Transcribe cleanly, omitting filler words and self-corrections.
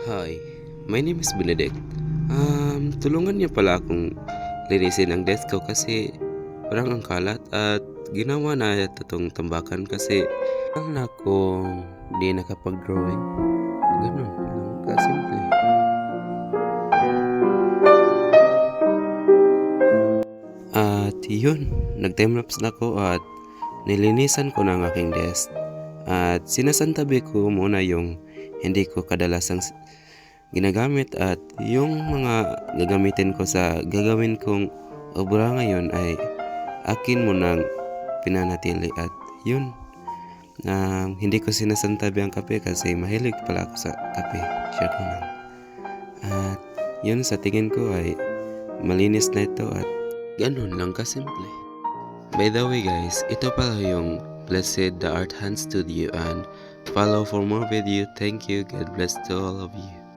Hi, my name is Benedict. Tulungan niyo pala akong linisin ang desk ko kasi parang ang kalat at ginawa na itong tambakan kasi ang na akong di nakapag-drawing. Ganun lang kasimple. At yun, nag-timelapse na ako at nilinisan ko na ang aking desk. At sinasantabi ko muna yung hindi ko kadalasang ginagamit at yung mga gagamitin ko sa gagawin kong obra ngayon ay akin munang pinanatili at yun hindi ko sinasantabi ang kape kasi mahilig pala ako sa kape. Share ko lang. At yun sa tingin ko ay malinis na ito at ganun lang kasimple. By the way guys, ito pala yung Blessed the Art Hand Studio and follow for more video. Thank you. God bless to all of you.